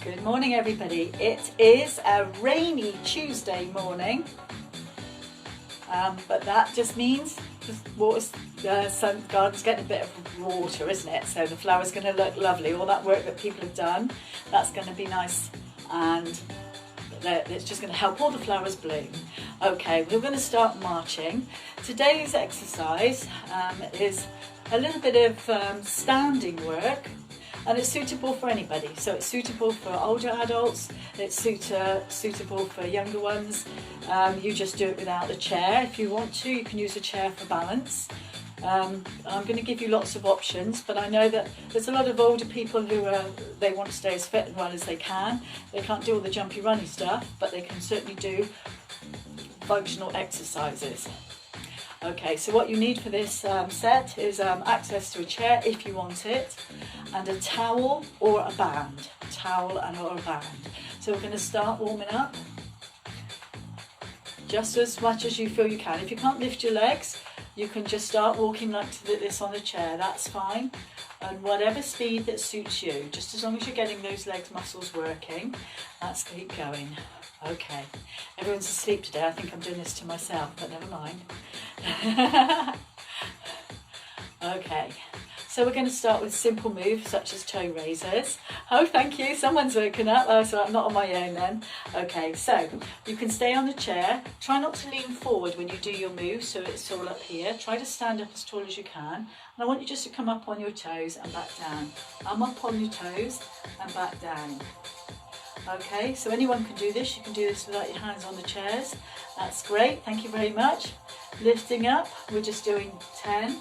Good morning, everybody. It is a rainy Tuesday morning, but that just means the garden's getting a bit of water, isn't it? So the flower's going to look lovely. All that work that people have done, that's going to be nice, and it's just going to help all the flowers bloom. Okay, we're going to start marching. Today's exercise is a little bit of standing work. And it's suitable for anybody. So it's suitable for older adults, it's suitable for younger ones. You just do it without the chair. If you want to, you can use a chair for balance. I'm going to give you lots of options, but I know that there's a lot of older people who they want to stay as fit and well as they can. They can't do all the jumpy runny stuff, but they can certainly do functional exercises. Okay, so what you need for this set is access to a chair if you want it, and a towel or a band. A towel and or a band. So we're going to start warming up just as much as you feel you can. If you can't lift your legs, you can just start walking like this on a chair, that's fine. And whatever speed that suits you, just as long as you're getting those legs muscles working, let's keep going. Okay, everyone's asleep today. I think I'm doing this to myself, but never mind. Okay, so we're going to start with simple moves such as toe raisers. Oh, thank you, someone's woken up. Oh, so I'm not on my own then. Okay, so you can stay on the chair. Try not to lean forward when you do your move, so it's all up here. Try to stand up as tall as you can. And I want you just to come up on your toes and back down. I'm up on your toes and back down. Okay, so anyone can do this. You can do this without your hands on the chairs. That's great, thank you very much. Lifting up, we're just doing 10,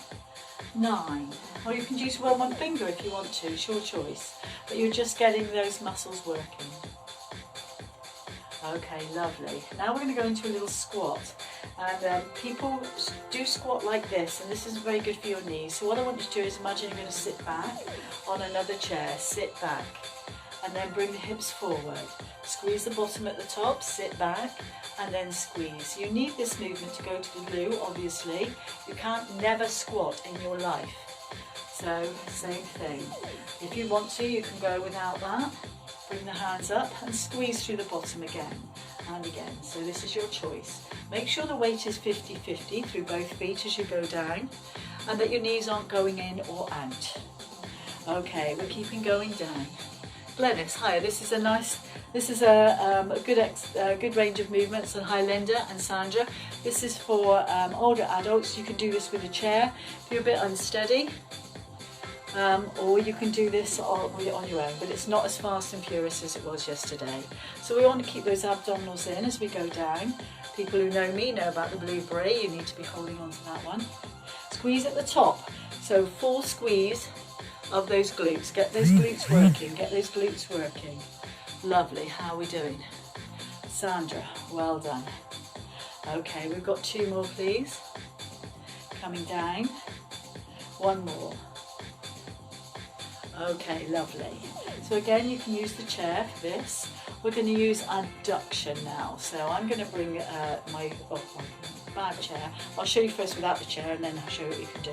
9, or you can use one finger if you want to, it's your choice. But you're just getting those muscles working. Okay, lovely. Now we're going to go into a little squat. And people do squat like this, and this is very good for your knees. So what I want you to do is imagine you're going to sit back on another chair, sit back. And then bring the hips forward. Squeeze the bottom at the top, sit back, and then squeeze. You need this movement to go to the loo, obviously. You can't never squat in your life. So, same thing. If you want to, you can go without that. Bring the hands up and squeeze through the bottom again and again. So this is your choice. Make sure the weight is 50-50 through both feet as you go down, and that your knees aren't going in or out. Okay, we're keeping going down. Glennis, hi, this is a good range of movements, and hi Linda and Sandra. This is for older adults. You can do this with a chair if you're a bit unsteady, or you can do this on your own, but it's not as fast and furious as it was yesterday. So we want to keep those abdominals in as we go down. People who know me know about the blue beret. You need to be holding on to that one. Squeeze at the top, so full squeeze of those glutes. Get those glutes working, get those glutes working. Lovely, how are we doing? Sandra, well done. Okay, we've got 2 more, please. Coming down. 1 more. Okay, lovely. So again, you can use the chair for this. We're going to use adduction now. So I'm going to bring my bad chair. I'll show you first without the chair, and then I'll show you what you can do.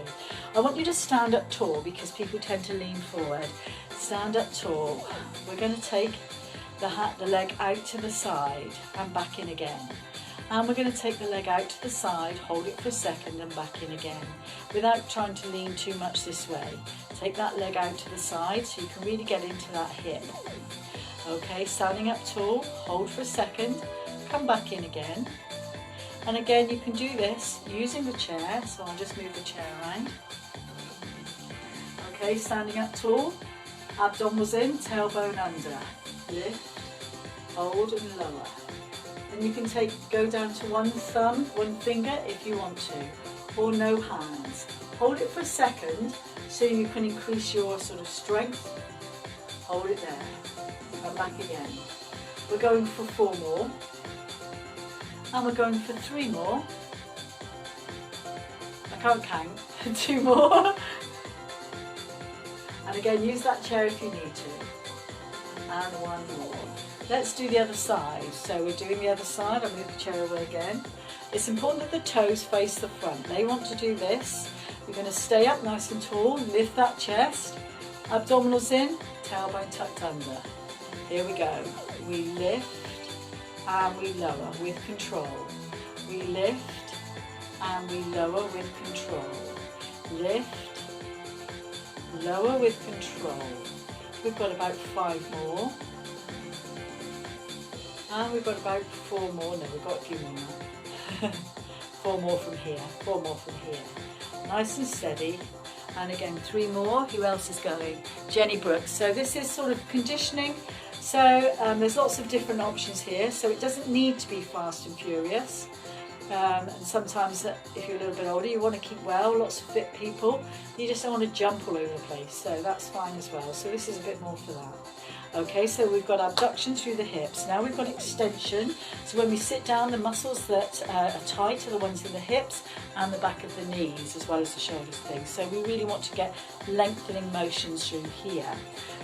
I want you to stand up tall because people tend to lean forward. Stand up tall. We're going to take the leg out to the side and back in again. And we're going to take the leg out to the side, hold it for a second and back in again, without trying to lean too much this way. Take that leg out to the side so you can really get into that hip. Okay, standing up tall, hold for a second, come back in again. And again, you can do this using the chair, so I'll just move the chair around. Okay, standing up tall, abdominals in, tailbone under. Lift, hold and lower. And you can go down to 1 thumb, 1 finger if you want to, or no hands. Hold it for a second so you can increase your sort of strength. Hold it there, and back again. We're going for 4 more. And we're going for 3 more. I can't count. 2 more. And again, use that chair if you need to. And 1 more. Let's do the other side. So we're doing the other side. I'll move the chair away again. It's important that the toes face the front. They want to do this. You're going to stay up nice and tall, lift that chest, Abdominals in, tailbone tucked under. Here we go. We lift and we lower with control. We lift and we lower with control. Lift, lower with control. We've got about 5 more. And we've got about 4 more. No, we've got a few more now. 4 more from here. 4 more from here. Nice and steady. And again, 3 more. Who else is going? Jenny Brooks. So this is sort of conditioning. So there's lots of different options here. So it doesn't need to be fast and furious. And sometimes if you're a little bit older, you want to keep well, lots of fit people. You just don't want to jump all over the place. So that's fine as well. So this is a bit more for that. Okay, so we've got abduction through the hips. Now we've got extension. So when we sit down, the muscles that are tight are the ones in the hips and the back of the knees, as well as the shoulders thing. So we really want to get lengthening motions through here.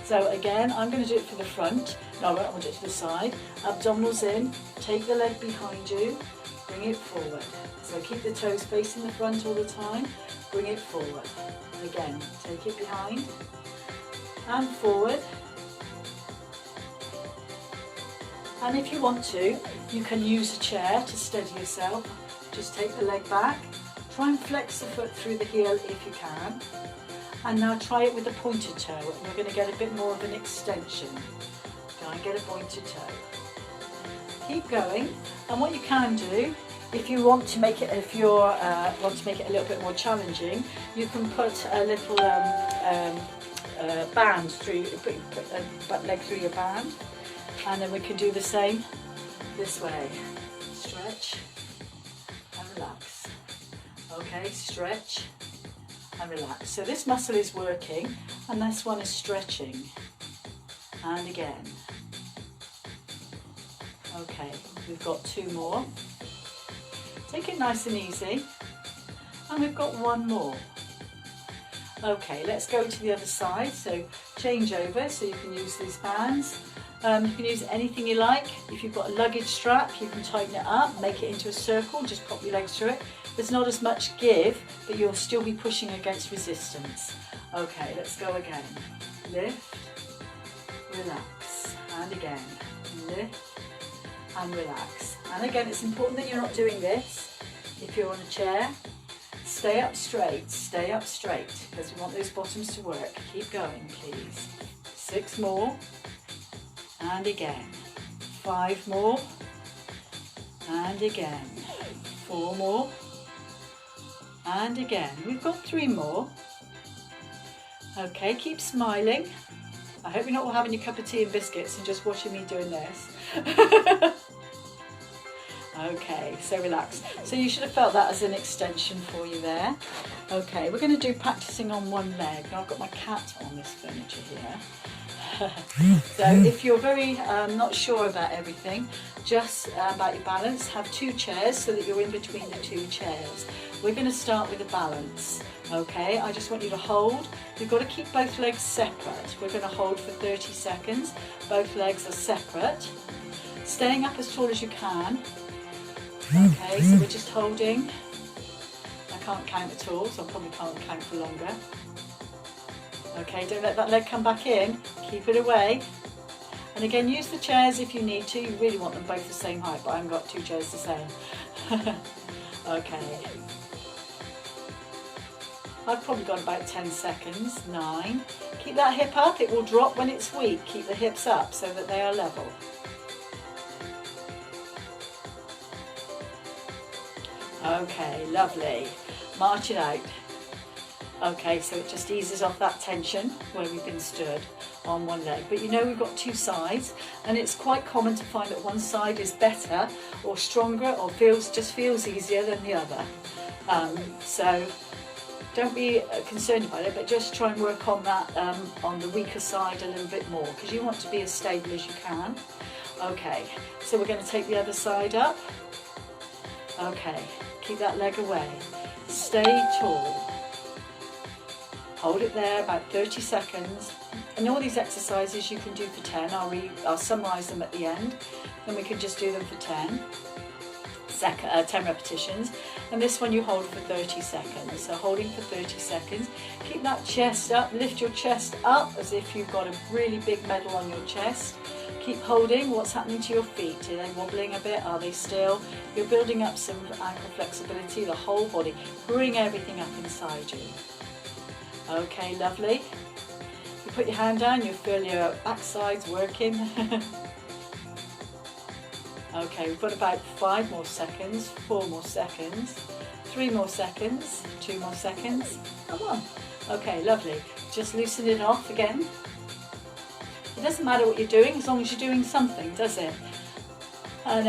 So again, I'm going to do it for the front. No, I won't, I'll do it to the side. Abdominals in, take the leg behind you, bring it forward. So keep the toes facing the front all the time, bring it forward. Again, take it behind and forward. And if you want to, you can use a chair to steady yourself. Just take the leg back, try and flex the foot through the heel if you can. And now try it with a pointed toe, and we're going to get a bit more of an extension. Go and get a pointed toe. Keep going, and what you can do, if you want to make it, want to make it a little bit more challenging, you can put a little band through, put a butt leg through your band. And then we can do the same this way. Stretch and relax. Okay, stretch and relax. So this muscle is working and this one is stretching. And again. Okay, we've got 2 more. Take it nice and easy. And we've got 1 more. Okay, let's go to the other side. So change over so you can use these bands. You can use anything you like. If you've got a luggage strap, you can tighten it up, make it into a circle, just pop your legs through it. There's not as much give, but you'll still be pushing against resistance. Okay, let's go again. Lift, relax, and again. Lift and relax. And again, it's important that you're not doing this if you're on a chair. Stay up straight, because we want those bottoms to work. Keep going, please. 6 more. And again, 5 more, and again, 4 more, and again. We've got 3 more. Okay, keep smiling. I hope you're not all having your cup of tea and biscuits and just watching me doing this. Okay, so relax. So you should have felt that as an extension for you there. Okay, we're going to do practicing on one leg. Now I've got my cat on this furniture here. So if you're very not sure about everything, just about your balance, have 2 chairs so that you're in between the 2 chairs. We're going to start with a balance. Okay, I just want you to hold. You've got to keep both legs separate. We're going to hold for 30 seconds. Both legs are separate. Staying up as tall as you can. Okay, so we're just holding. I can't count at all, so I probably can't count for longer. Okay, don't let that leg come back in, keep it away. And again, use the chairs if you need to. You really want them both the same height, but I haven't got 2 chairs the same. Okay. I've probably got about 10 seconds, 9. Keep that hip up, it will drop when it's weak. Keep the hips up so that they are level. Okay, lovely. March it out. Okay, so it just eases off that tension where we've been stood on one leg. But you know we've got 2 sides, and it's quite common to find that one side is better or stronger or just feels easier than the other. So don't be concerned about it, but just try and work on that on the weaker side a little bit more, because you want to be as stable as you can. Okay, so we're going to take the other side up. Okay, keep that leg away. Stay tall. Hold it there about 30 seconds. And all these exercises you can do for 10. I'll summarise them at the end. Then we can just do them for 10. 10 repetitions, and this one you hold for 30 seconds. So holding for 30 seconds, keep that chest up, lift your chest up as if you've got a really big medal on your chest. Keep holding. What's happening to your feet? Are they wobbling a bit? Are they still? You're building up some ankle flexibility, the whole body. Bring everything up inside you. Okay, lovely. You put your hand down, you feel your backsides working. Okay, we've got about 5 more seconds, 4 more seconds, 3 more seconds, 2 more seconds. Come on. Okay, lovely. Just loosen it off again. It doesn't matter what you're doing as long as you're doing something, does it? And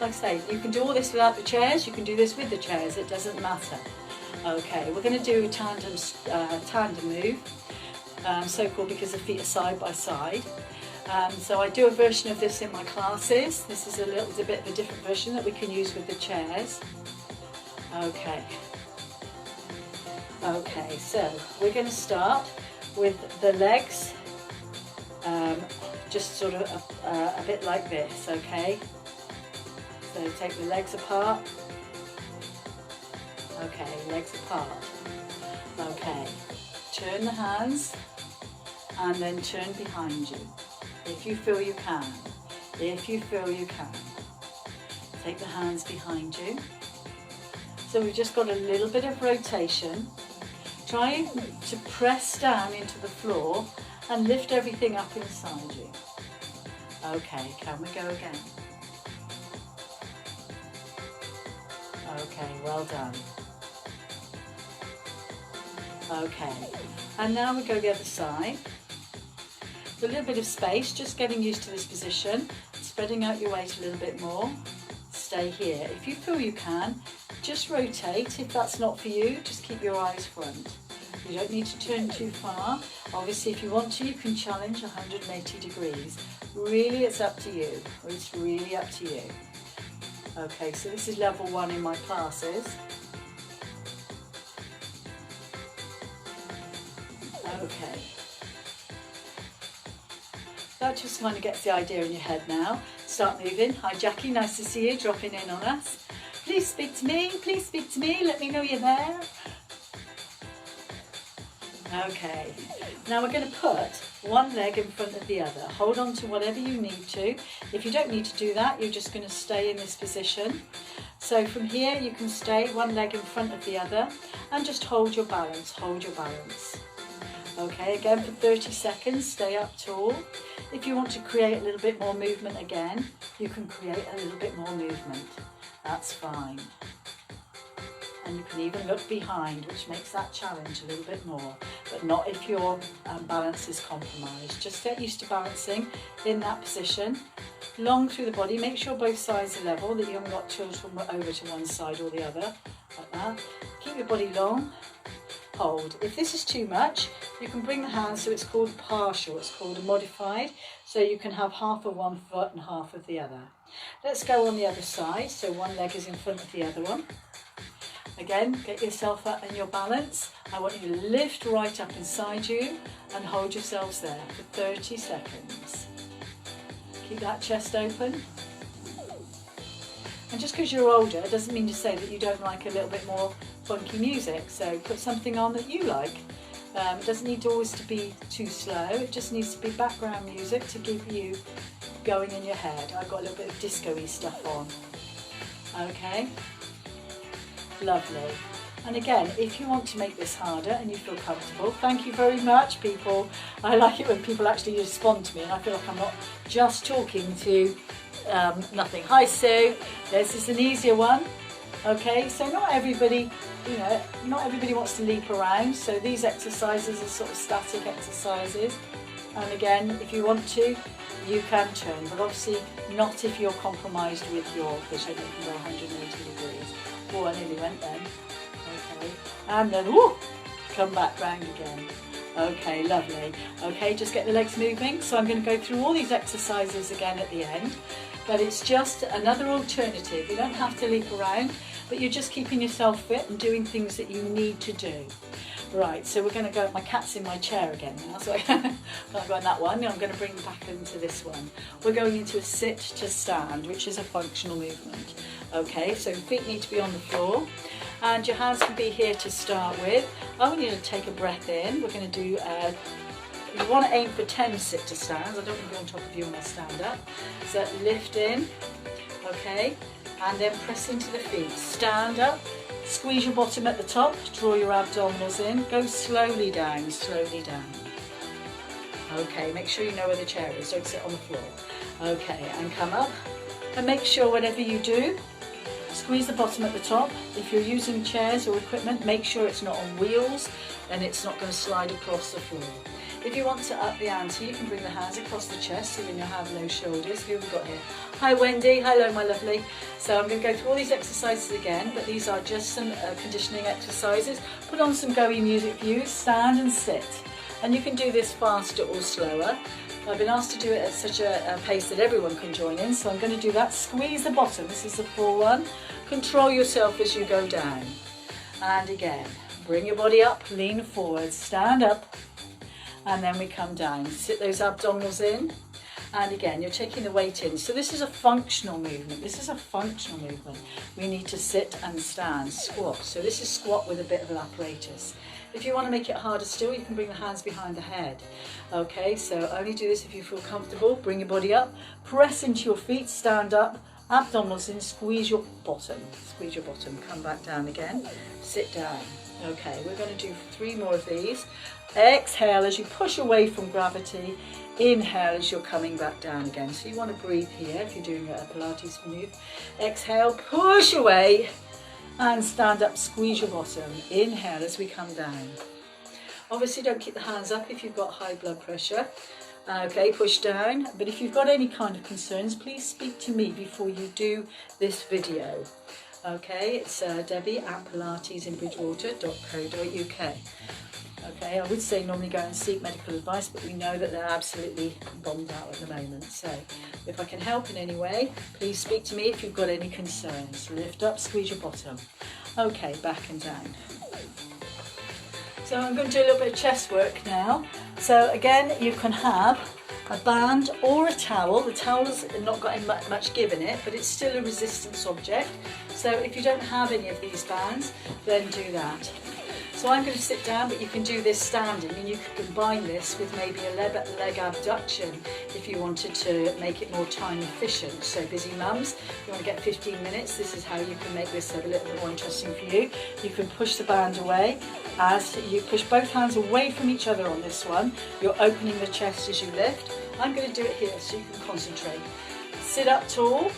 like I say, you can do all this without the chairs, you can do this with the chairs, it doesn't matter. Okay, we're going to do a tandem move, so-called because the feet are side by side. So I do a version of this in my classes. This is a little bit of a different version that we can use with the chairs. Okay. Okay, so we're going to start with the legs, just sort of a bit like this, okay? So take the legs apart. Okay, legs apart. Okay, turn the hands and then turn behind you. If you feel you can. If you feel you can. Take the hands behind you. So we've just got a little bit of rotation. Try to press down into the floor and lift everything up inside you. Okay, can we go again? Okay, well done. Okay, and now we go the other side. A little bit of space, just getting used to this position, spreading out your weight a little bit more. Stay here. If you feel you can, just rotate. If that's not for you, just keep your eyes front. You don't need to turn too far. Obviously, if you want to, you can challenge 180 degrees. Really, it's up to you. It's really up to you. Okay, so this is level 1 in my classes. Okay. That just kind of gets the idea in your head now. Start moving. Hi Jackie, nice to see you dropping in on us. Please speak to me, let me know you're there. Okay, now we're going to put one leg in front of the other. Hold on to whatever you need to. If you don't need to do that, you're just going to stay in this position. So from here you can stay one leg in front of the other and just hold your balance, hold your balance. Okay, again for 30 seconds, stay up tall. If you want to create a little bit more movement again, you can create a little bit more movement. That's fine. And you can even look behind, which makes that challenge a little bit more, but not if your balance is compromised. Just get used to balancing in that position. Long through the body, make sure both sides are level, that you haven't got tilt from over to one side or the other, like that. Keep your body long. Hold. If this is too much, you can bring the hands, so it's called partial, it's called a modified, so you can have half of one foot and half of the other. Let's go on the other side, so one leg is in front of the other one. Again, get yourself up in your balance. I want you to lift right up inside you and hold yourselves there for 30 seconds. Keep that chest open. And just because you're older doesn't mean to say that you don't like a little bit more funky music, so put something on that you like. It doesn't need always to be too slow, it just needs to be background music to keep you going in your head. I've got a little bit of disco-y stuff on. Okay, lovely. And again, if you want to make this harder and you feel comfortable, thank you very much people. I like it when people actually respond to me and I feel like I'm not just talking to nothing. Hi Sue, this is an easier one. Okay, so not everybody, not everybody wants to leap around, so these exercises are sort of static exercises. And again, if you want to, you can turn, but obviously not if you're compromised with your vision. You can go 180 degrees. Oh, I nearly went then. Okay, and then whoo, come back round again. Okay, lovely. Okay, just get the legs moving. So I'm going to go through all these exercises again at the end, but it's just another alternative. You don't have to leap around, but you're just keeping yourself fit and doing things that you need to do. Right, so we're going to go, my cat's in my chair again now, so I can't go on that one. I'm going to bring back into this one. We're going into a sit to stand, which is a functional movement. Okay, so feet need to be on the floor, and your hands can be here to start with. I want you to take a breath in. We're going to do, you want to aim for 10 sit to stands. I don't want to be on top of you when I stand up. So lift in, okay, and then press into the feet. Stand up. Squeeze your bottom at the top, draw your abdominals in, go slowly down, slowly down. Okay, make sure you know where the chair is, don't sit on the floor. Okay, and come up, and make sure whatever you do, squeeze the bottom at the top. If you're using chairs or equipment, make sure it's not on wheels, and it's not going to slide across the floor. If you want to up the ante, you can bring the hands across the chest so then you'll have no shoulders. Who have we got here? Hi Wendy, hello my lovely. So I'm going to go through all these exercises again, but these are just some conditioning exercises. Put on some go-y music for you, stand and sit. And you can do this faster or slower. I've been asked to do it at such a pace that everyone can join in, so I'm going to do that. Squeeze the bottom, this is the full one. Control yourself as you go down. And again, bring your body up, lean forward, stand up. And then we come down, sit those abdominals in, and again you're taking the weight in. So this is a functional movement. This is a functional movement. We need to sit and stand, squat. So this is squat with a bit of an apparatus. If you want to make it harder still, you can bring the hands behind the head. Okay, so only do this if you feel comfortable. Bring your body up, press into your feet, stand up, abdominals in, squeeze your bottom, come back down again, sit down. Okay, we're going to do 3 more of these. Exhale as you push away from gravity. Inhale as you're coming back down again. So you want to breathe here if you're doing a Pilates move. Exhale, push away and stand up, squeeze your bottom. Inhale as we come down. Obviously don't keep the hands up if you've got high blood pressure. Okay, push down. But if you've got any kind of concerns, please speak to me before you do this video. Okay, it's Debbie at pilatesinbridgewater.co.uk. Okay, I would say normally go and seek medical advice, but we know that they're absolutely bombed out at the moment. So if I can help in any way, please speak to me if you've got any concerns. Lift up, squeeze your bottom. Okay, back and down. So I'm going to do a little bit of chest work now. So again, you can have a band or a towel. The towel's not got much give in it, but it's still a resistance object. So if you don't have any of these bands, then do that. So I'm going to sit down, but you can do this standing, and you can combine this with maybe a leg abduction if you wanted to make it more time efficient. So busy mums, you want to get 15 minutes, this is how you can make this a little bit more interesting for you. You can push the band away. As you push both hands away from each other on this one, you're opening the chest as you lift. I'm going to do it here so you can concentrate. Sit up tall,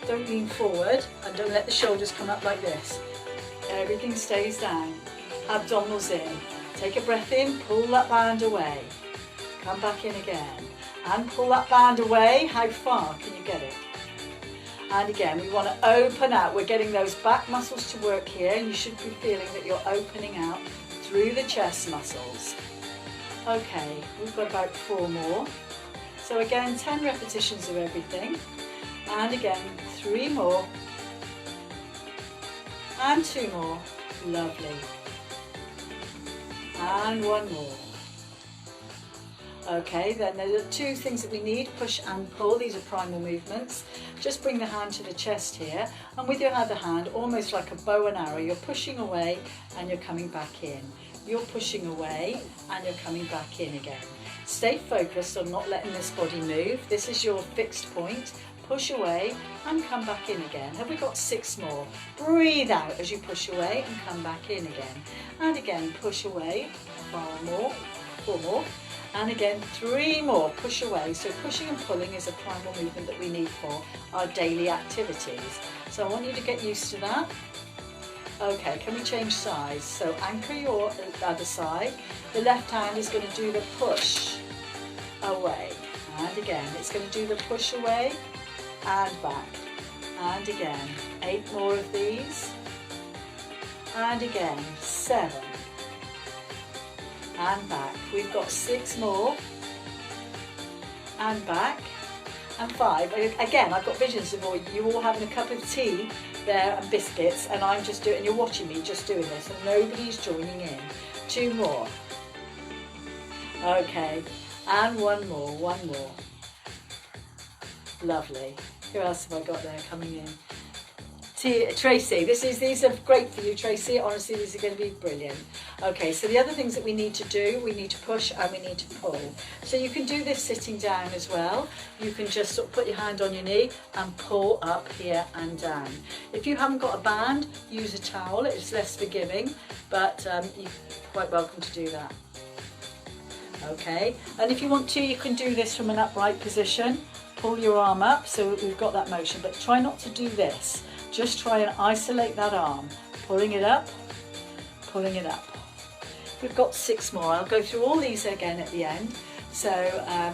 don't lean forward, and don't let the shoulders come up like this. Everything stays down. Abdominals in. Take a breath in, pull that band away. Come back in again. And pull that band away. How far can you get it? And again, we want to open out. We're getting those back muscles to work here, and you should be feeling that you're opening out through the chest muscles. Okay, we've got about 4 more. So again, 10 repetitions of everything. And again, 3 more. And 2 more. Lovely. And 1 more. Okay, then there are 2 things that we need, push and pull. These are primal movements. Just bring the hand to the chest here, and with your other hand, almost like a bow and arrow, you're pushing away and you're coming back in. You're pushing away and you're coming back in again. Stay focused on not letting this body move. This is your fixed point. Push away and come back in again. Have we got 6 more? Breathe out as you push away and come back in again. And again, push away, 5 more, 4 more. And again, 3 more, push away. So pushing and pulling is a primal movement that we need for our daily activities. So I want you to get used to that. Okay, can we change sides? So anchor your other side. The left hand is going to do the push away. And again, it's going to do the push away and back. And again, 8 more of these. And again, 7. And back. We've got 6 more. And back. And 5. Again, I've got visions of you all having a cup of tea there and biscuits, and I'm just doing, and you're watching me just doing this, and nobody's joining in. 2 more. Okay, and one more. Lovely. Who else have I got there coming in? Tracy, these are great for you, Tracy. Honestly, these are going to be brilliant. Okay, so the other things that we need to do, we need to push and we need to pull. So you can do this sitting down as well. You can just sort of put your hand on your knee and pull up here and down. If you haven't got a band, use a towel. It's less forgiving, but you're quite welcome to do that. Okay, and if you want to, you can do this from an upright position. Pull your arm up so we've got that motion, but try not to do this. Just try and isolate that arm, pulling it up, pulling it up. We've got 6 more. I'll go through all these again at the end. So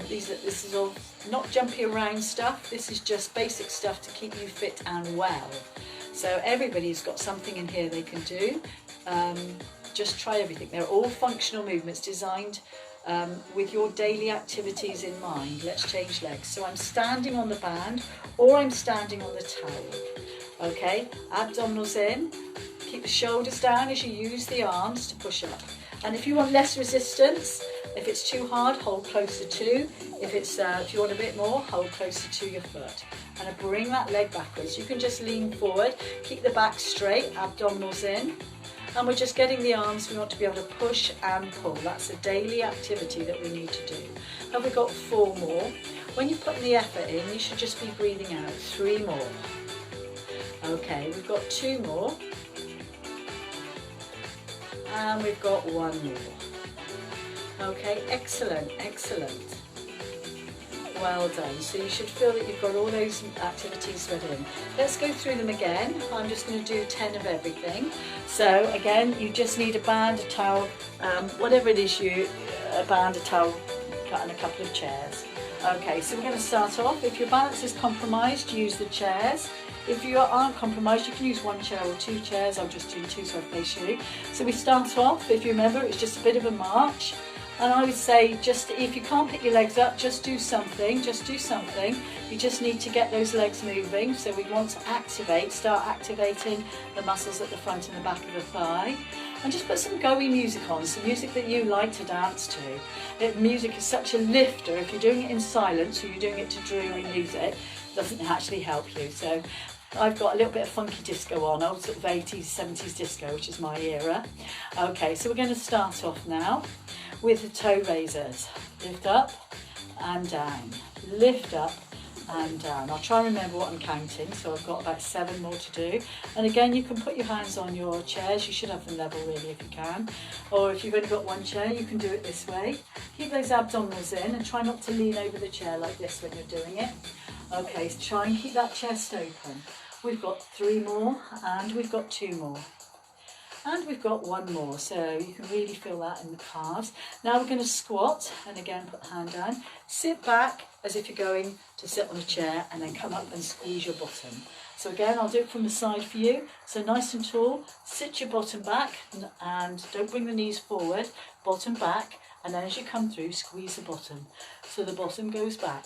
this is all not jumpy around stuff. This is just basic stuff to keep you fit and well. So everybody's got something in here they can do. Just try everything. They're all functional movements designed with your daily activities in mind. Let's change legs. So I'm standing on the band or I'm standing on the towel. Okay, abdominals in, keep the shoulders down as you use the arms to push up. And if you want less resistance, if it's too hard, hold closer to. If you want a bit more, hold closer to your foot. And I bring that leg backwards. You can just lean forward, keep the back straight, abdominals in. And we're just getting the arms, we want to be able to push and pull. That's a daily activity that we need to do. Have we got 4 more? When you're putting the effort in, you should just be breathing out. 3 more. Okay, we've got 2 more. And we've got 1 more. Okay, excellent, excellent. Well done. So you should feel that you've got all those activities read in. Let's go through them again. I'm just going to do 10 of everything. So again, you just need a band, a towel, whatever it is a band, a towel, and a couple of chairs. Okay, so we're going to start off. If your balance is compromised, use the chairs. If you aren't compromised, you can use 1 chair or 2 chairs. I'm just doing 2 so I face you. So we start off, if you remember, it's just a bit of a march. And I would say, just if you can't pick your legs up, just do something. You just need to get those legs moving. So we want to start activating the muscles at the front and the back of the thigh. And just put some go-y music on, some music that you like to dance to. Music is such a lifter. If you're doing it in silence or you're doing it to dreary music, it doesn't actually help you. So I've got a little bit of funky disco on, old sort of 80s, 70s disco, which is my era. Okay, so we're going to start off now with the toe raisers. Lift up and down, lift up and down. I'll try and remember what I'm counting, so I've got about 7 more to do. And again, you can put your hands on your chairs. You should have them level really if you can. Or if you've only got 1 chair, you can do it this way. Keep those abdominals in and try not to lean over the chair like this when you're doing it. Okay, so try and keep that chest open. We've got 3 more and we've got 2 more. And we've got 1 more, so you can really feel that in the calves. Now we're going to squat, and again put the hand down. Sit back as if you're going to sit on a chair, and then come up and squeeze your bottom. So again, I'll do it from the side for you. So nice and tall, sit your bottom back, and don't bring the knees forward, bottom back, and then as you come through, squeeze the bottom. So the bottom goes back.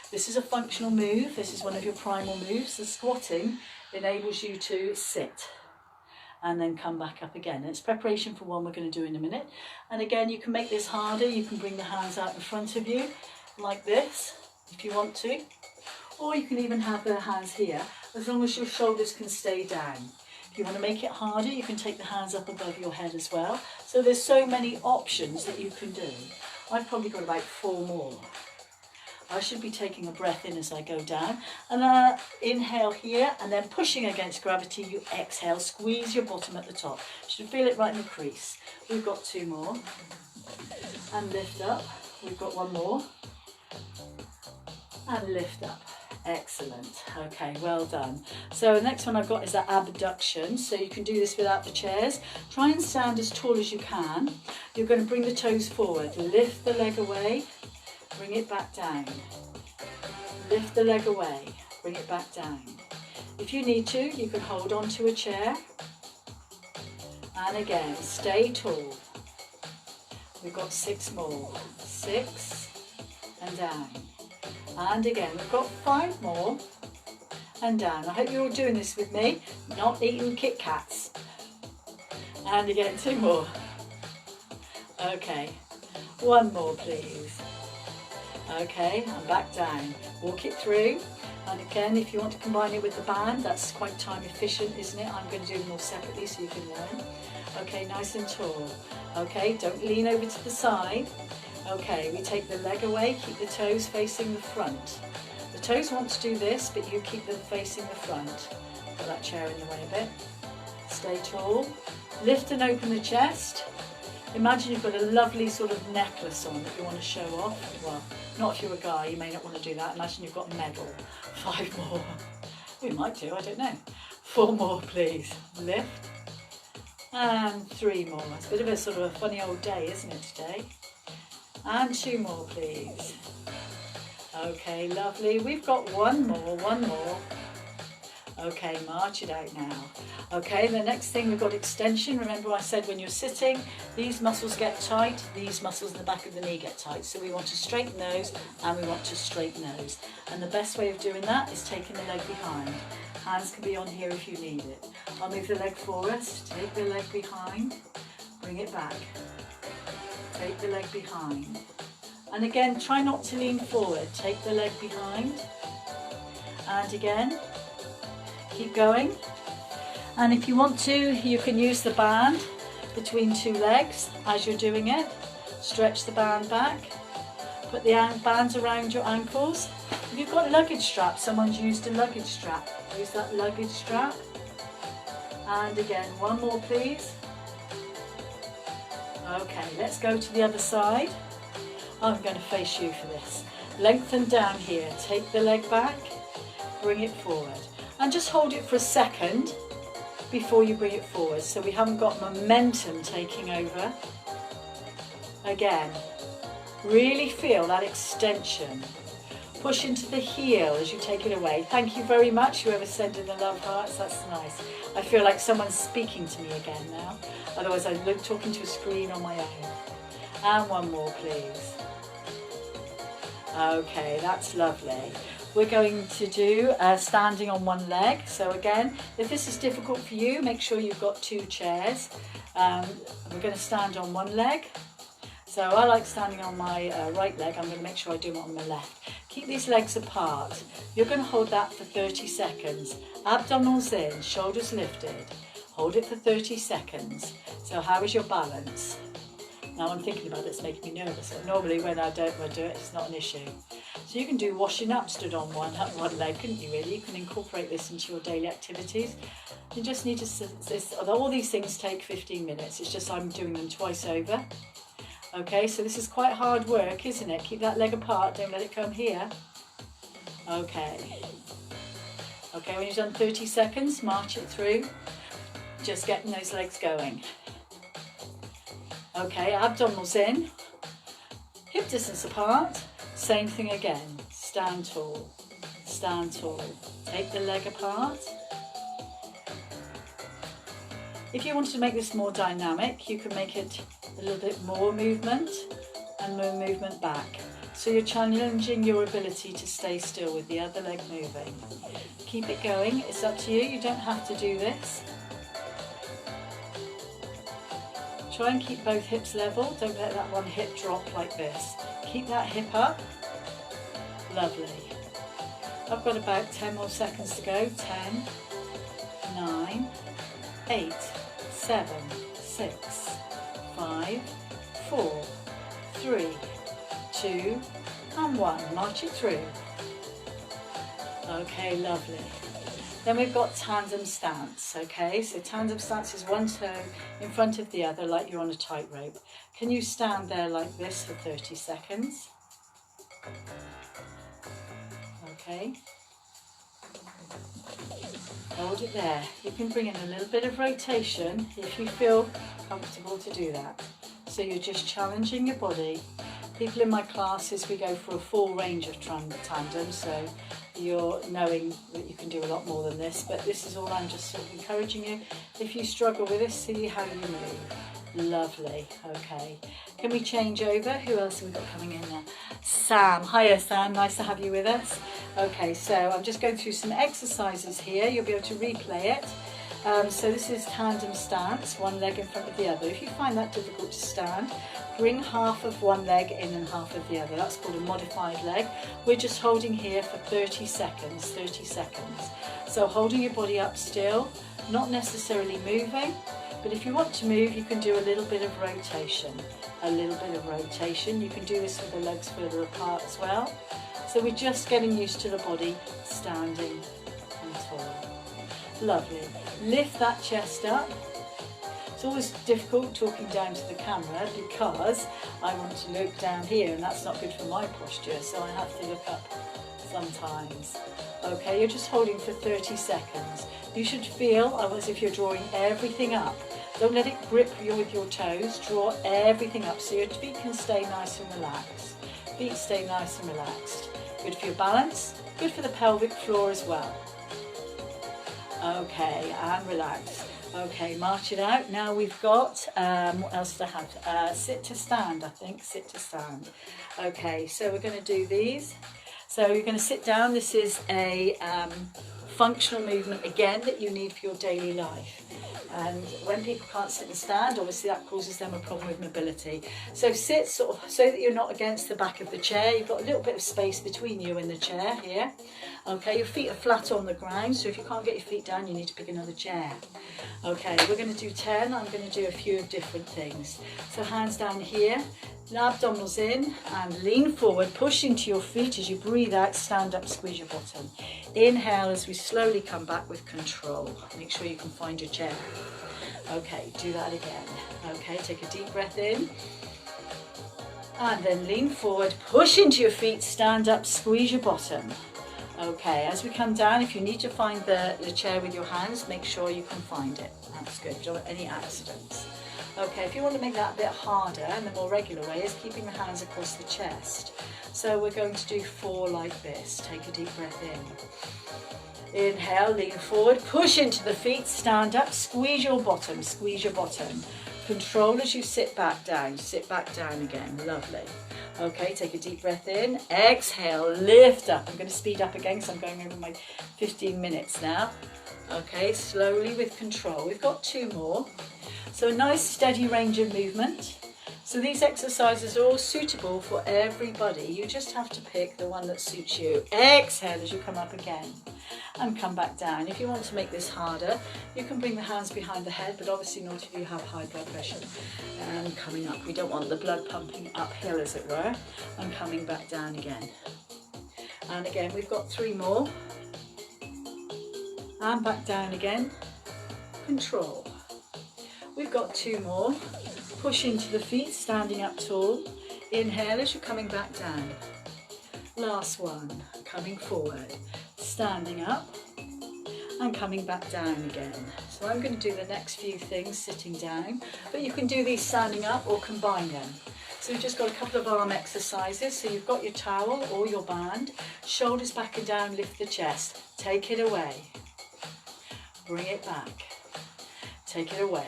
This is a functional move. This is one of your primal moves. The squatting enables you to sit and then come back up again. And it's preparation for one we're going to do in a minute. And again, you can make this harder. You can bring the hands out in front of you like this if you want to, or you can even have the hands here as long as your shoulders can stay down. If you want to make it harder, you can take the hands up above your head as well. So there's so many options that you can do. I've probably got about 4 more. I should be taking a breath in as I go down, and inhale here, and then pushing against gravity, you exhale, squeeze your bottom at the top. You should feel it right in the crease. We've got 2 more, and lift up. We've got 1 more, and lift up. Excellent. Okay, well done. So the next one I've got is the abduction. So you can do this without the chairs. Try and stand as tall as you can. You're going to bring the toes forward, lift the leg away, bring it back down. Lift the leg away, bring it back down. If you need to, you can hold on to a chair. And again, stay tall. We've got 6 more. 6 and down. And again, we've got 5 more and down. I hope you're all doing this with me, not eating Kit Kats. And again, 2 more. Okay, one more please. Okay, and back down. Walk it through. And again, if you want to combine it with the band, that's quite time efficient, isn't it? I'm going to do them all separately so you can learn. Okay, nice and tall. Okay, don't lean over to the side. Okay, we take the leg away, keep the toes facing the front. The toes want to do this, but you keep them facing the front. Put that chair in the way a bit. Stay tall. Lift and open the chest. Imagine you've got a lovely sort of necklace on that you want to show off. Well, not if you're a guy, you may not want to do that. Imagine you've got a medal. 5 more. We might do, I don't know. 4 more, please. Lift. And 3 more. It's a bit of a sort of a funny old day, isn't it, today? And 2 more, please. Okay, lovely. We've got 1 more, 1 more. Okay, march it out now. Okay, the next thing we've got extension. Remember I said when you're sitting, these muscles get tight, these muscles in the back of the knee get tight. So we want to straighten those and we want to straighten those. And the best way of doing that is taking the leg behind. Hands can be on here if you need it. I'll move the leg forward, take the leg behind, bring it back. Take the leg behind. And again, try not to lean forward. Take the leg behind. And again. Keep going, and if you want to, you can use the band between 2 legs as you're doing it. Stretch the band back, put the bands around your ankles. If you've got luggage straps, someone's used a luggage strap, use that luggage strap. And again, 1 more please. Okay, let's go to the other side. I'm going to face you for this. Lengthen down here, take the leg back, bring it forward. And just hold it for a second before you bring it forward, so we haven't got momentum taking over. Again, really feel that extension. Push into the heel as you take it away. Thank you very much, whoever sent in the love hearts, that's nice. I feel like someone's speaking to me again now, otherwise I'm talking to a screen on my own. And 1 more please. Okay, that's lovely. We're going to do standing on 1 leg. So again, if this is difficult for you, make sure you've got 2 chairs. We're going to stand on 1 leg. So I like standing on my right leg. I'm going to make sure I do it on my left. Keep these legs apart. You're going to hold that for 30 seconds. Abdominals in, shoulders lifted. Hold it for 30 seconds. So how is your balance? Now I'm thinking about it, it's making me nervous. Normally when I do it, it's not an issue. So you can do washing up stood on one leg, couldn't you really? You can incorporate this into your daily activities. You just need to, all these things take 15 minutes. It's just I'm doing them twice over. Okay, so this is quite hard work, isn't it? Keep that leg apart, don't let it come here. Okay. Okay, when you've done 30 seconds, march it through. Just getting those legs going. Okay, abdominals in, hip distance apart, same thing again, stand tall, take the leg apart. If you wanted to make this more dynamic, you can make it a little bit more movement and more movement back. So you're challenging your ability to stay still with the other leg moving. Keep it going, it's up to you, you don't have to do this. Try and keep both hips level, don't let that one hip drop like this. Keep that hip up, lovely. I've got about 10 more seconds to go, 10, 9, 8, 7, 6, 5, 4, 3, 2, and 1. March it through. Okay, lovely. Then we've got tandem stance, okay? So tandem stance is 1 toe in front of the other like you're on a tightrope. Can you stand there like this for 30 seconds? Okay. Hold it there. You can bring in a little bit of rotation if you feel comfortable to do that. So you're just challenging your body. People in my classes, we go for a full range of tandem, so you're knowing that you can do a lot more than this, but this is all I'm just sort of encouraging you. If you struggle with this, see how you move. Lovely, okay. Can we change over? Who else have we got coming in there? Sam, hiya Sam, nice to have you with us. Okay, so I'm just going through some exercises here. You'll be able to replay it. So this is tandem stance, one leg in front of the other. If you find that difficult to stand, bring half of one leg in and half of the other. That's called a modified leg. We're just holding here for 30 seconds, 30 seconds. So holding your body up still, not necessarily moving, but if you want to move, you can do a little bit of rotation. A little bit of rotation. You can do this with the legs further apart as well. So we're just getting used to the body standing and tall. Lovely. Lift that chest up. It's always difficult talking down to the camera because I want to look down here and that's not good for my posture, so I have to look up sometimes. Okay, you're just holding for 30 seconds. You should feel as if you're drawing everything up. Don't let it grip you with your toes. Draw everything up so your feet can stay nice and relaxed. Feet stay nice and relaxed. Good for your balance, good for the pelvic floor as well. Okay, and relax. Okay, march it out. Now we've got, what else do I have? Sit to stand, I think, sit to stand. Okay, so we're going to do these. So you're going to sit down. This is a functional movement, again, that you need for your daily life. And when people can't sit and stand, obviously that causes them a problem with mobility. So sit sort of so that you're not against the back of the chair. You've got a little bit of space between you and the chair here. Okay, your feet are flat on the ground, so if you can't get your feet down, you need to pick another chair. Okay, we're going to do 10. I'm going to do a few different things. So hands down here, abdominals in, and lean forward, push into your feet as you breathe out, stand up, squeeze your bottom. Inhale as we slowly come back with control. Make sure you can find your chair. Okay, do that again. Okay, take a deep breath in. And then lean forward, push into your feet, stand up, squeeze your bottom. Okay, as we come down, if you need to find the chair with your hands, make sure you can find it. That's good, you don't want any accidents. Okay, if you want to make that a bit harder, and the more regular way is keeping the hands across the chest. So we're going to do 4 like this. Take a deep breath in. Inhale, lean forward, push into the feet, stand up, squeeze your bottom, squeeze your bottom. Control as you sit back down again, lovely. Okay, take a deep breath in, exhale, lift up. I'm going to speed up again because I'm going over my 15 minutes now. Okay, slowly with control. We've got 2 more. So a nice steady range of movement. So these exercises are all suitable for everybody. You just have to pick the one that suits you. Exhale as you come up again and come back down. If you want to make this harder, you can bring the hands behind the head, but obviously not if you have high blood pressure. And coming up, we don't want the blood pumping uphill, as it were, and coming back down again. And again, we've got 3 more. And back down again. Control. We've got 2 more. Push into the feet, standing up tall. Inhale as you're coming back down. Last one, coming forward, standing up and coming back down again. So I'm going to do the next few things sitting down, but you can do these standing up or combine them. So we've just got a couple of arm exercises. So you've got your towel or your band, shoulders back and down, lift the chest. Take it away. Bring it back. Take it away.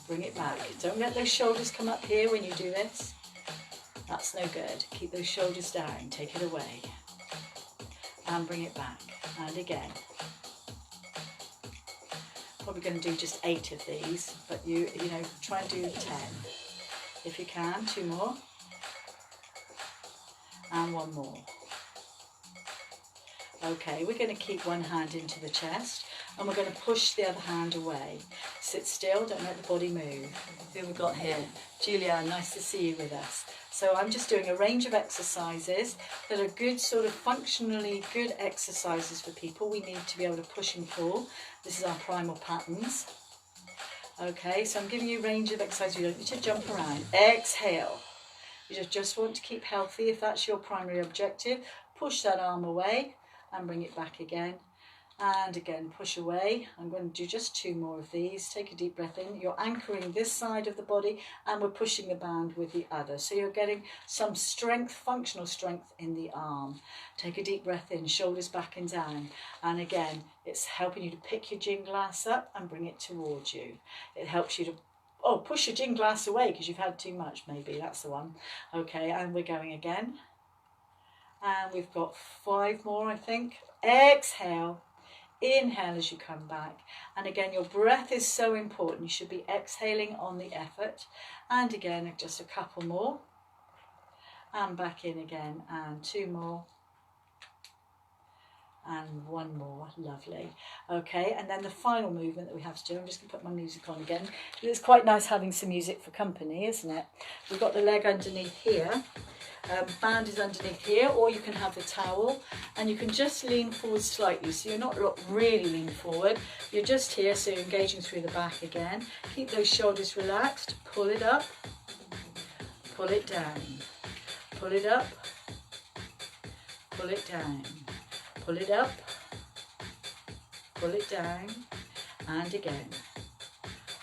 Bring it back. Don't let those shoulders come up here when you do this. That's no good. Keep those shoulders down. Take it away. And bring it back. And again. Probably going to do just 8 of these, but you know, try and do 10. If you can, 2 more. And 1 more. Okay, we're going to keep one hand into the chest and we're going to push the other hand away. Sit still, don't let the body move. Who have we got here? Julia, nice to see you with us. So I'm just doing a range of exercises that are good, sort of functionally good exercises for people. We need to be able to push and pull. This is our primal patterns. Okay, so I'm giving you a range of exercises. You don't need to jump around. Exhale. You just want to keep healthy if that's your primary objective. Push that arm away and bring it back again. And again, push away. I'm going to do just 2 more of these. Take a deep breath in. You're anchoring this side of the body and we're pushing the band with the other. So you're getting some strength, functional strength in the arm. Take a deep breath in, shoulders back and down. And again, it's helping you to pick your gin glass up and bring it towards you. It helps you to, push your gin glass away because you've had too much maybe. That's the one. Okay, and we're going again. And we've got 5 more, I think. Exhale. Inhale as you come back. And again, your breath is so important. You should be exhaling on the effort. And again, just a couple more. And back in again. And 2 more. And 1 more. Lovely. Okay, and then the final movement that we have to do, I'm just going to put my music on again. It's quite nice having some music for company, isn't it? We've got the leg underneath here. Band is underneath here, or you can have the towel, and you can just lean forward slightly, so you're not really leaning forward, you're just here, so you're engaging through the back again. Keep those shoulders relaxed, pull it up, pull it down, pull it up, pull it down, pull it up, pull it down, and again.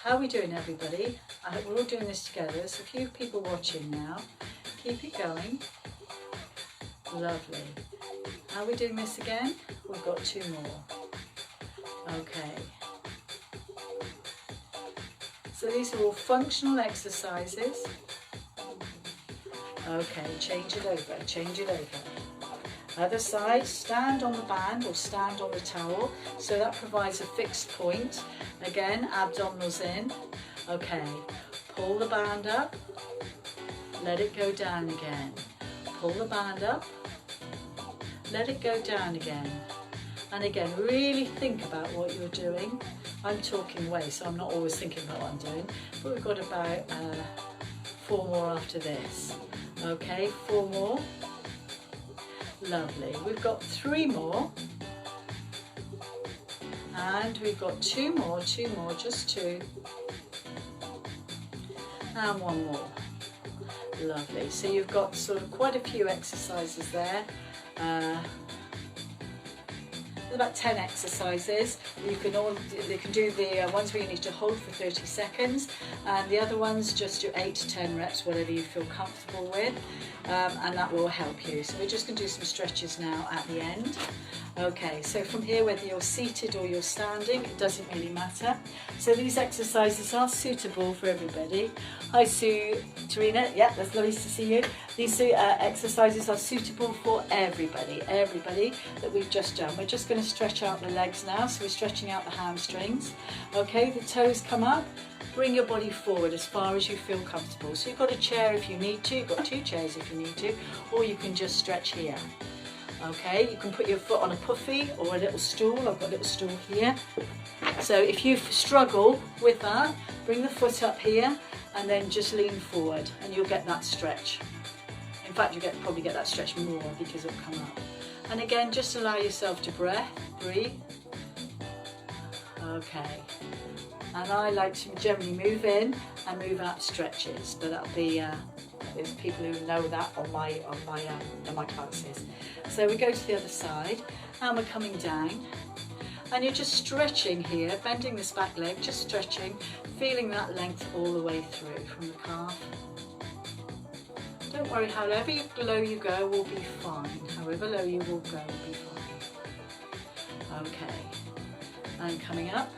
How are we doing, everybody? We're all doing this together. There's a few people watching now. Keep it going. Lovely. How are we doing this again? We've got 2 more. Okay. So these are all functional exercises. Okay, change it over, change it over. Other side, stand on the band or stand on the towel. So that provides a fixed point. Again, abdominals in. Okay, pull the band up. Let it go down again. Pull the band up. Let it go down again. And again, really think about what you're doing. I'm talking away, so I'm not always thinking about what I'm doing. But we've got about 4 more after this. Okay, 4 more. Lovely. We've got 3 more. And we've got 2 more, just 2. And 1 more. Lovely. So you've got sort of quite a few exercises there. About 10 exercises. You can do the ones where you need to hold for 30 seconds, and the other ones just do 8 to 10 reps, whatever you feel comfortable with, and that will help you. So we're just going to do some stretches now at the end. Okay, so from here, whether you're seated or you're standing, it doesn't really matter. So these exercises are suitable for everybody. Hi Sue, Tarina, yeah, that's lovely to see you. These exercises are suitable for everybody that we've just done. We're just going to stretch out the legs now, so we're stretching out the hamstrings. Okay, the toes come up. Bring your body forward as far as you feel comfortable. So you've got a chair if you need to, you've got 2 chairs if you need to, or you can just stretch here. Okay, you can put your foot on a puffy or a little stool. I've got a little stool here. So if you struggle with that, bring the foot up here and then just lean forward and you'll get that stretch. In fact, you probably get that stretch more because it'll come up. And again, just allow yourself to breathe. Okay. And I like to generally move in and move out stretches, but that'll be there's people who know that on my classes. So we go to the other side and we're coming down, and you're just stretching here, bending this back leg, just stretching, feeling that length all the way through from the calf. Don't worry, however low you go will be fine. However low you will go will be fine. Okay, and coming up.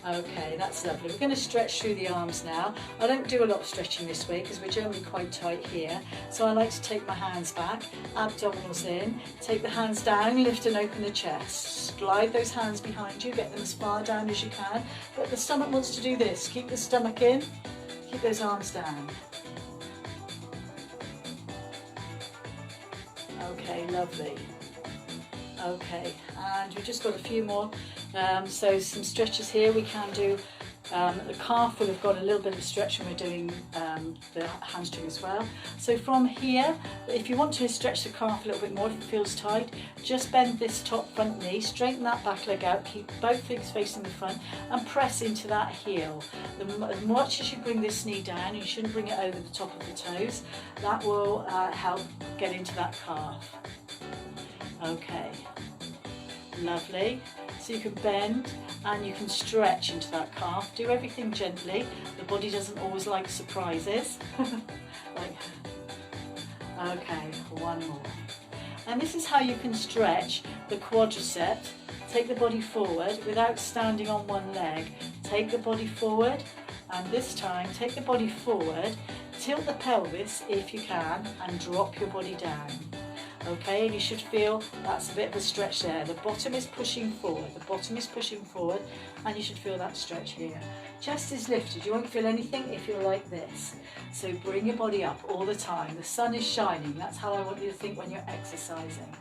Okay, that's lovely. We're going to stretch through the arms now. I don't do a lot of stretching this way because we're generally quite tight here. So I like to take my hands back, abdominals in, take the hands down, lift and open the chest. Slide those hands behind you, get them as far down as you can. But the stomach wants to do this. Keep the stomach in, keep those arms down. Okay, lovely. Okay, and we've just got a few more. So some stretches here we can do. The calf will have got a little bit of stretch when we're doing the hamstring as well. So from here, if you want to stretch the calf a little bit more, if it feels tight, just bend this top front knee, straighten that back leg out, keep both legs facing the front and press into that heel. As much as you bring this knee down, you shouldn't bring it over the top of the toes. That will help get into that calf. Okay, lovely. So you can bend and you can stretch into that calf. Do everything gently. The body doesn't always like surprises. Okay, 1 more. And this is how you can stretch the quadricep. Take the body forward without standing on one leg. Take the body forward, and this time take the body forward, tilt the pelvis if you can, and drop your body down. Okay, and you should feel that's a bit of a stretch there. The bottom is pushing forward, the bottom is pushing forward, and you should feel that stretch here. Chest is lifted, you won't feel anything if you're like this. So bring your body up all the time. The sun is shining, that's how I want you to think when you're exercising.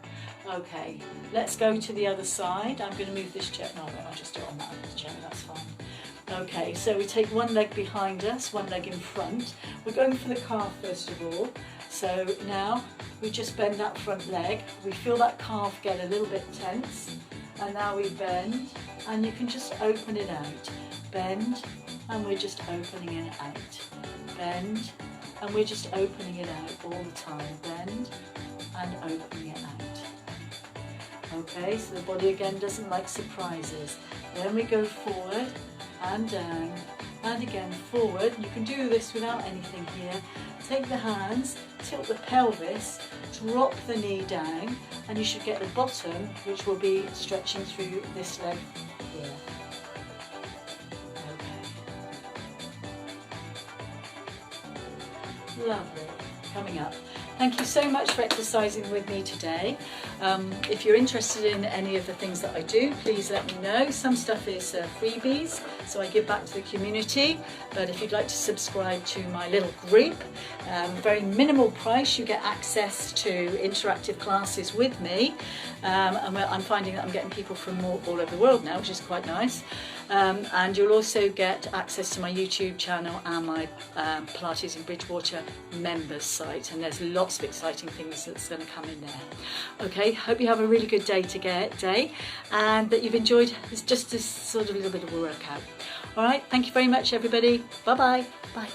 Okay, let's go to the other side. I'm going to move this chair, no, I'll just do it on that other chair, that's fine. Okay, so we take one leg behind us, one leg in front. We're going for the calf first of all. So now we just bend that front leg. We feel that calf get a little bit tense. And now we bend, and you can just open it out. Bend, and we're just opening it out. Bend, and we're just opening it out all the time. Bend, and opening it out. Okay, so the body again doesn't like surprises. Then we go forward, and down, and again forward. You can do this without anything here. Take the hands, tilt the pelvis, drop the knee down, and you should get the bottom, which will be stretching through this leg here. Okay. Lovely. Coming up. Thank you so much for exercising with me today. If you're interested in any of the things that I do, please let me know. Some stuff is freebies, so I give back to the community. But if you'd like to subscribe to my little group, very minimal price, you get access to interactive classes with me. And I'm finding that I'm getting people from all over the world now, which is quite nice. And you'll also get access to my YouTube channel and my Pilates in Bridgewater members site, and there's lots of exciting things that's going to come in there. Okay, hope you have a really good day and that you've enjoyed this, just this sort of little bit of a workout. All right, thank you very much everybody. Bye-bye. Bye.